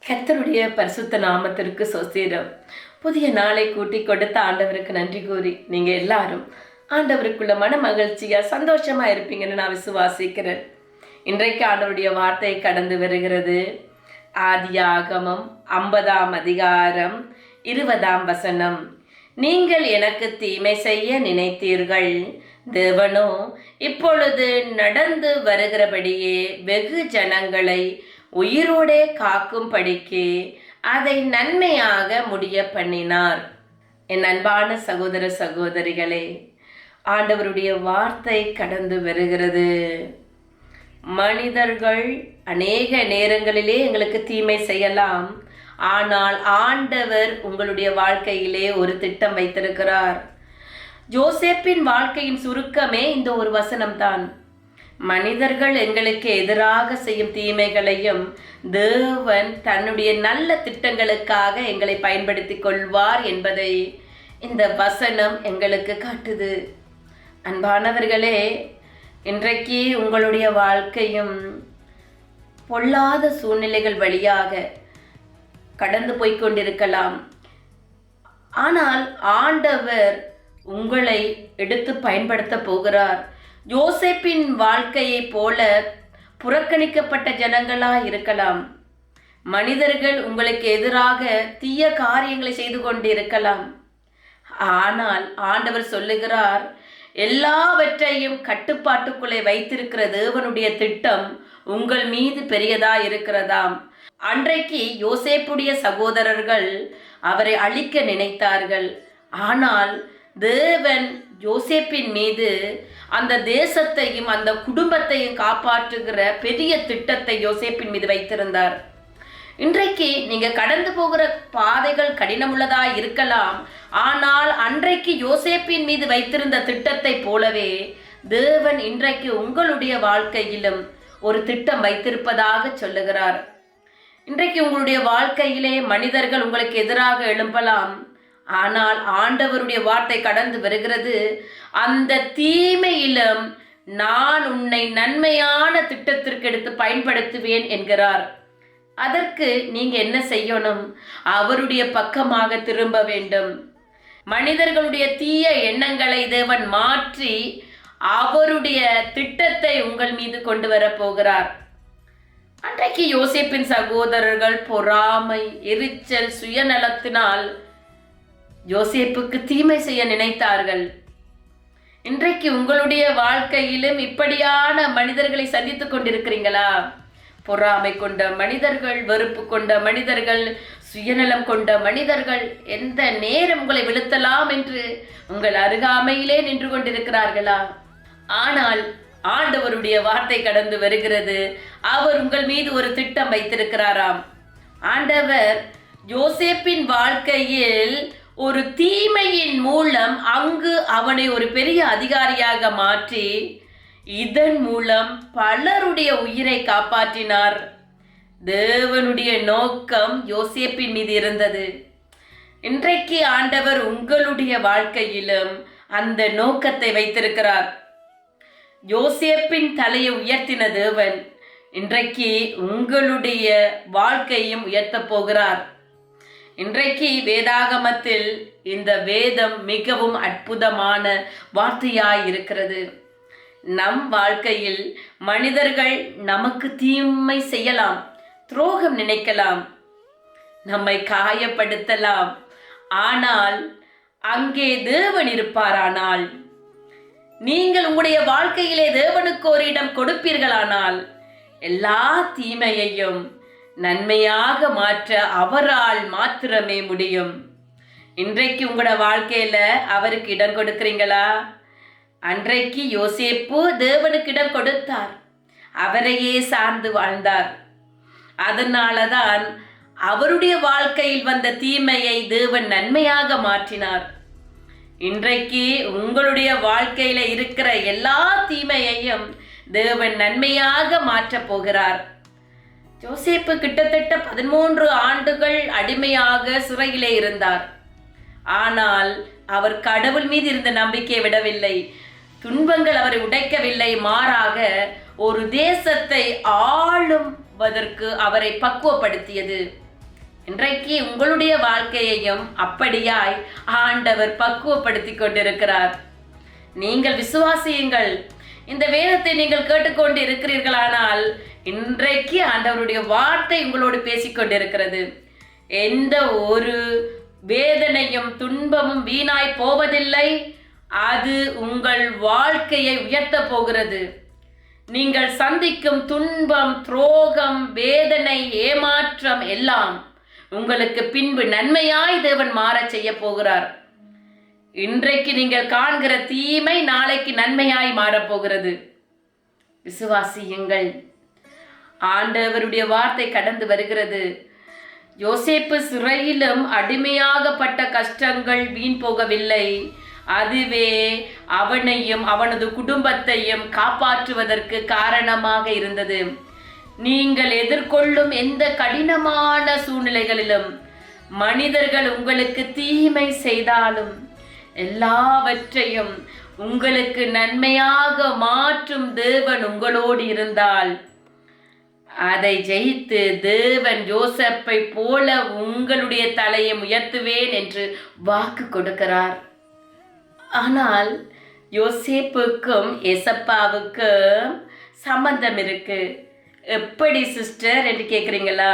கர்த்தருடைய பரிசுத்த நாமத்திற்கு ஸ்தோத்திரம். புதிய நாளை கூட்டி கொடுத்த ஆண்டவருக்கு நன்றி கூறி நீங்க எல்லாரும் ஆண்டவருக்குள்ள மன மகிழ்ச்சியா சந்தோஷமா இருப்பீங்கன்னு நான் விசுவாசிக்கிறேன். இன்றைக்கு ஆண்டவருடைய வார்த்தை கடந்து வருகிறது. ஆதியாகமம் 50ஆம் அதிகாரம் 20ஆம் வசனம். நீங்கள் எனக்கு தீமை செய்ய நினைத்தீர்கள், தேவனோ இப்பொழுது நடந்து வருகிறபடியே வெகு ஜனங்களை உயிரோடே காக்கும்படிக்கு அதை நன்மையாக முடிய பண்ணினார். என் அன்பான சகோதர சகோதரிகளே, ஆண்டவருடைய வார்த்தை கடந்து வருகிறது. மனிதர்கள் அநேக நேரங்களிலே எங்களுக்கு தீமை செய்யலாம், ஆனால் ஆண்டவர் உங்களுடைய வாழ்க்கையிலே ஒரு திட்டம் வைத்திருக்கிறார். யோசேப்பின் வாழ்க்கையின் சுருக்கமே இந்த ஒரு வசனம்தான். மனிதர்கள் எங்களுக்கு எதிராக செய்யும் தீமைகளையும் தேவன் தன்னுடைய நல்ல திட்டங்களுக்காக எங்களை பயன்படுத்தி கொள்வார் என்பதை இந்த வசனம் எங்களுக்கு காட்டுது. அன்பானவர்களே, இன்றைக்கு உங்களுடைய வாழ்க்கையும் பொல்லாத சூழ்நிலைகள் வழியாக கடந்து போய்கொண்டிருக்கலாம். ஆனால் ஆண்டவர் உங்களை எடுத்து பயன்படுத்த போகிறார். யோசேப்பின் வாழ்க்கையை போல புறக்கணிக்கப்பட்ட ஜனங்களாக இருக்கலாம். மனிதர்கள் உங்களுக்கு எதிராக தீய காரியங்களை செய்து கொண்டிருக்கலாம். ஆனால் ஆண்டவர் சொல்லுகிறார், எல்லாவற்றையும் கட்டுப்பாட்டுக்குள்ளே வைத்திருக்கிற தேவனுடைய திட்டம் உங்கள் மீது பெரியதா இருக்கிறதாம். அன்றைக்கு யோசேப்புடைய சகோதரர்கள் அவரை அழிக்க நினைத்தார்கள். ஆனால் தேவன் யோசேப்பின் மீது அந்த தேசத்தையும் அந்த குடும்பத்தையும் காப்பாற்றுகிற பெரிய திட்டத்தை யோசேப்பின் மீது வைத்திருந்தார். இன்றைக்கு நீங்க கடந்து போகிற பாதைகள் கடினமுள்ளதா இருக்கலாம். ஆனால் அன்றைக்கு யோசேப்பின் மீது வைத்திருந்த திட்டத்தை போலவே தேவன் இன்றைக்கு உங்களுடைய வாழ்க்கையிலும் ஒரு திட்டம் வைத்திருப்பதாக சொல்லுகிறார். இன்றைக்கு உங்களுடைய வாழ்க்கையிலே மனிதர்கள் உங்களுக்கு எதிராக எழும்பலாம். ஆனால் ஆண்டவருடைய வார்த்தை கடந்து வருகிறது, அந்த தீமையிலும் நான் உன்னை நன்மையான திட்டத்திற்கு எடுத்து பயன்படுத்துவேன் என்கிறார். அதற்கு நீங்க என்ன செய்யணும்? அவருடைய பக்கமாக திரும்ப வேண்டும். மனிதர்களுடைய தீய எண்ணங்களை தேவன் மாற்றி அவருடைய திட்டத்தை உங்கள் மீது கொண்டு வர போகிறார். அன்றைக்கு யோசேப்பின் சகோதரர்கள் பொறாமை, எரிச்சல், சுயநலத்தினால் யோசேப்புக்கு தீமை செய்ய நினைத்தார்கள். இன்றைக்கு உங்களுடைய வாழ்க்கையிலும் இப்படியான மனிதர்களை சந்தித்துக் கொண்டிருக்கிறீங்களா? பொறாமை கொண்ட மனிதர்கள், வெறுப்பு கொண்ட மனிதர்கள், சுயநலம் கொண்ட மனிதர்கள் எந்த நேரம் உங்களை வீழ்த்தலாம் என்று உங்கள் அருகாமையிலே நின்று கொண்டிருக்கிறார்களா? ஆனால் ஆண்டவருடைய வார்த்தை கடந்து வருகிறது, அவர் உங்கள் மீது ஒரு திட்டம் வைத்திருக்கிறாராம். ஆண்டவர் யோசேப்பின் வாழ்க்கையில் ஒரு தீமையின் மூலம் அங்கு அவனை ஒரு பெரிய அதிகாரியாக மாற்றி இதன் மூலம் பலருடைய உயிரை காப்பாற்றினார். தேவனுடைய நோக்கம் யோசேப்பின் மீது இருந்தது. இன்றைக்கு ஆண்டவர் உங்களுடைய வாழ்க்கையிலும் அந்த நோக்கத்தை வைத்திருக்கிறார். யோசேப்பின் தலையை உயர்த்தின தேவன் இன்றைக்கு உங்களுடைய வாழ்க்கையும் உயர்த்த போகிறார். இன்றைக்கு வேதாகமத்தில் இந்த வேதம் மிகவும் அற்புதமான வார்த்தையாய் இருக்கிறது. நம் வாழ்க்கையில் மனிதர்கள் நமக்கு தீமை செய்யலாம், துரோகம் நினைக்கலாம், நம்மை காயப்படுத்தலாம். ஆனால் அங்கே தேவன் இருப்பாரானால், நீங்கள் உங்களுடைய வாழ்க்கையிலே தேவனுக்கு ஒரு இடம் கொடுப்பீர்களானால் எல்லா தீமையையும் நன்மையாக மாற்ற அவரால் மாத்திரமே முடியும். இன்றைக்கு உங்களோட வாழ்க்கையில அவருக்கு இடம் கொடுக்கிறீங்களா? அன்றைக்கு யோசேப்பு தேவனுக்கு இடம் கொடுத்தார், அவரையே சார்ந்து வாழ்ந்தார். அதனாலதான் அவருடைய வாழ்க்கையில் வந்த தீமையை தேவன் நன்மையாக மாற்றினார். இன்றைக்கு உங்களுடைய வாழ்க்கையில இருக்கிற எல்லா தீமையையும் தேவன் நன்மையாக மாற்றப் போகிறார். யோசேப்பு கிட்டத்தட்ட 13 ஆண்டுகள் அடிமையாக சிறையிலே இருந்தார். ஆனால் அவர் கடவுள் மீது இருந்த நம்பிக்கையை விடவில்லை. துன்பங்கள் அவரை உடைக்கவில்லை, மாறாக ஒரு தேசத்தை ஆளுவதற்கு அவரை பக்குவப்படுத்தியது. இன்றைக்கு உங்களுடைய வாழ்க்கையையும் அப்படியாய் ஆண்டவர் பக்குவப்படுத்தி கொண்டிருக்கிறார். நீங்கள் விசுவாசியுங்கள். இந்த வேதத்தை நீங்கள் கேட்டுக்கொண்டு இருக்கிறீர்களானால் இன்றைக்கு ஆண்டவருடைய வார்த்தை உங்களோடு பேசிக்கொண்டிருக்கிறது. எந்த ஒரு வேதனையும் துன்பமும் வீணாய் போவதில்லை. அது உங்கள் வாழ்க்கையை உயர்த்த போகிறது. நீங்கள் சந்திக்கும் துன்பம், துரோகம், வேதனை, ஏமாற்றம் எல்லாம் உங்களுக்கு பின்பு நன்மையாய் தேவன் மாறச் செய்ய போகிறார். இன்றைக்கு நீங்கள் காண்கிற தீமை நாளைக்கு நன்மையாய் மாறப்போகிறது. விசுவாசியுங்கள். ஆண்டவருடைய வார்த்தை கடந்து வருகிறது. யோசேப்பு சிறையிலும் அடிமையாகப்பட்ட கஷ்டங்கள் வீண் போகவில்லை. அதுவே அவனையும் அவனது குடும்பத்தையும் காப்பாற்றுவதற்கு காரணமாக இருந்தது. நீங்கள் எதிர்கொள்ளும் எந்த கடினமான சூழ்நிலைகளிலும் மனிதர்கள் உங்களுக்கு தீமை செய்தாலும் எல்லாவற்றையும் உங்களுக்கு நன்மையாக மாற்றும் தேவன் உங்களோடு இருந்தால் அதை ஜெயித்து தேவன் யோசேப்பை போல உங்களுடைய தலையை உயர்த்துவேன் என்று வாக்கு கொடுக்கிறார். ஆனால் யோசேப்புக்கும் ஏசப்பாவுக்கும் சம்பந்தம் இருக்கு. எப்படி சிஸ்டர் என்று கேட்குறீங்களா?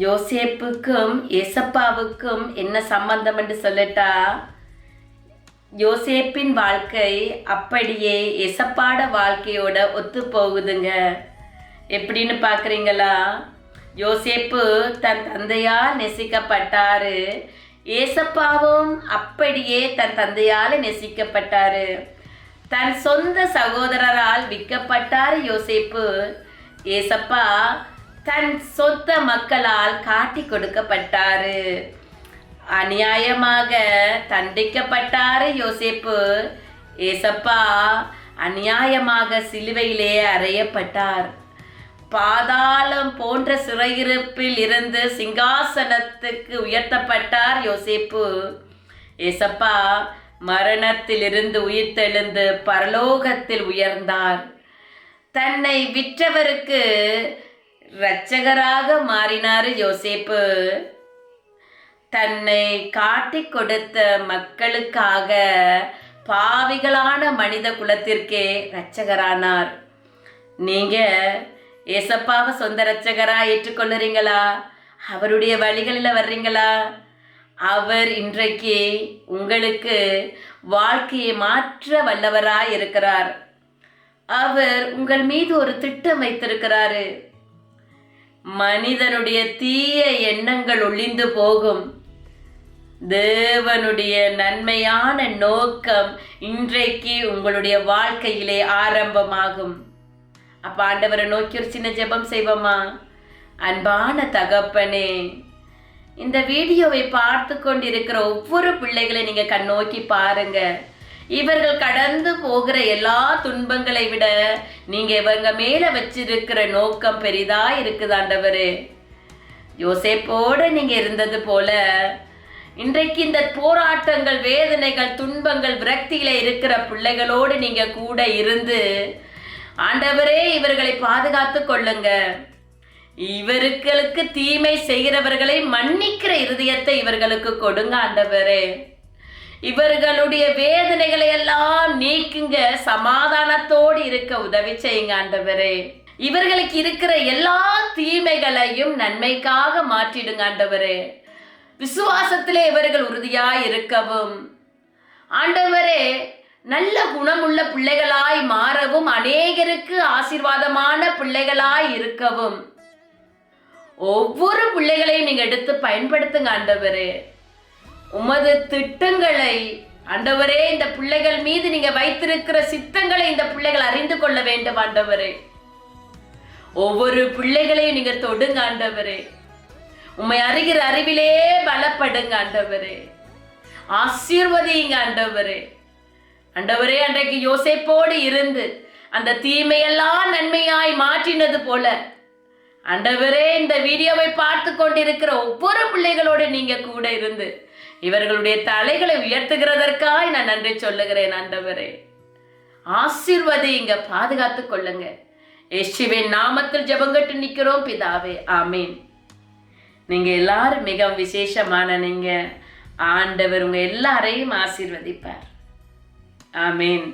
யோசேப்புக்கும் ஏசப்பாவுக்கும் என்ன சம்பந்தம் என்று சொல்லட்டா, யோசேப்பின் வாழ்க்கை அப்படியே ஏசப்பாட வாழ்க்கையோட ஒத்து போகுதுங்க. எப்படின்னு பார்க்குறீங்களா? யோசேப்பு தன் தந்தையால் நெசிக்கப்பட்டாரு. ஏசப்பாவும் அப்படியே தன் தந்தையால் நெசிக்கப்பட்டாரு. தன் சொந்த சகோதரரால் விற்கப்பட்டார் யோசேப்பு. ஏசப்பா தன் சொந்த மக்களால் காட்டி கொடுக்கப்பட்டாரு. அநியாயமாக தண்டிக்கப்பட்டாரு யோசேப்பு. ஏசப்பா அநியாயமாக சிலுவையிலே அறையப்பட்டார். பாதாளம் போன்ற சிறையிருப்பில் இருந்து சிங்காசனத்துக்கு உயர்த்தப்பட்டார் யோசேப்பு. ஏசப்பா மரணத்தில் இருந்து உயிர்த்தெழுந்து பரலோகத்தில் உயர்ந்தார். தன்னை விற்றவருக்கு இரட்சகராக மாறினார் யோசேப்பு. தன்னை காட்டி கொடுத்த மக்களுக்காக பாவிகளான மனித குலத்திற்கே இரட்சகரானார். நீங்க ஏசப்பாவை சொந்த இரட்சகரா ஏற்றுக்கொள்ளுறீங்களா? அவருடைய வழிகளில் வர்றீங்களா? அவர் இன்றைக்கு உங்களுக்கு வாழ்க்கையை மாற்ற வல்லவராய் இருக்கிறார். அவர் உங்கள் மீது ஒரு திட்டம் வைத்திருக்கிறாரு. மனிதனுடைய தீய எண்ணங்கள் ஒளிந்து போகும். தேவனுடைய நன்மையான நோக்கம் இன்றைக்கு உங்களுடைய வாழ்க்கையிலே ஆரம்பமாகும். அப்ப ஆண்டவரை நோக்கி ஒரு சின்ன ஜெபம் செய்வோமா? அன்பான தகப்பனே, இந்த வீடியோவை பார்த்து கொண்டிருக்கிற ஒவ்வொரு பிள்ளைகளை நீங்க கண்ணோக்கி பாருங்க. இவர்கள் கடந்து போகிற எல்லா துன்பங்களை விட நீங்க இவங்க மேல வச்சிருக்கிற நோக்கம் பெரிதா இருக்குது ஆண்டவரே. யோசேப்போட நீங்க இருந்தது போல இன்றைக்கு இந்த போராட்டங்கள், வேதனைகள், துன்பங்கள், விரக்தியில இருக்கிற பிள்ளைகளோடு நீங்க கூட இருந்து ஆண்டவரே இவர்களை பாதுகாத்து கொள்ளுங்க. இவர்களுக்கு தீமை செய்கிறவர்களை மன்னிக்கிற இருதயத்தை இவர்களுக்கு கொடுங்க ஆண்டவரே. இவர்களுடைய வேதனைகளை எல்லாம் நீக்குங்க. சமாதானத்தோடு இருக்க உதவி செய்யுங்க ஆண்டவரே. இவர்களுக்கு இருக்கிற எல்லா தீமைகளையும் நன்மைக்காக மாற்றிடுங்க ஆண்டவரே. விசுவாசத்திலே இவர்கள் உறுதியாய் இருக்கவும் ஆண்டவரே, நல்ல குணமுள்ள பிள்ளைகளாய் மாறவும், அநேகருக்கு ஆசீர்வாதமான பிள்ளைகளாய் இருக்கவும் ஒவ்வொரு பிள்ளைகளையும் நீங்க எடுத்து பயன்படுத்துங்க ஆண்டவரே. உமது திட்டங்களை ஆண்டவரே, இந்த பிள்ளைகள் மீது நீங்க வைத்திருக்கிற சித்தங்களை இந்த பிள்ளைகள் அறிந்து கொள்ள வேண்டும் ஆண்டவரே. ஒவ்வொரு பிள்ளைகளையும் நீங்க தொடுங்க ஆண்டவரே. உம்மை அறிகிற அறிவிலே பலப்படுங்க ஆண்டவரே. ஆசீர்வதிங்க ஆண்டவரே. ஆண்டவரே, அன்றைக்கு யோசேப்போடு இருந்து அந்த தீமையெல்லாம் நன்மையாய் மாற்றினது போல ஆண்டவரே, இந்த வீடியோவை பார்த்து கொண்டிருக்கிற ஒவ்வொரு பிள்ளைகளோடு நீங்க கூட இருந்து இவர்களுடைய தலைகளை உயர்த்துகிறதற்காய் நான் நன்றி சொல்லுகிறேன் ஆண்டவரே. ஆசீர்வதிங்க, பாதுகாத்து கொள்ளுங்க. இயேசுவின் நாமத்தில் ஜெபங்கட்டு நிற்கிறோம் பிதாவே, ஆமீன். நீங்கள் எல்லாரும் மிகவும் விசேஷமான நீங்கள். ஆண்டவர் உங்கள் எல்லாரையும் ஆசீர்வதிப்பார். ஆமேன்.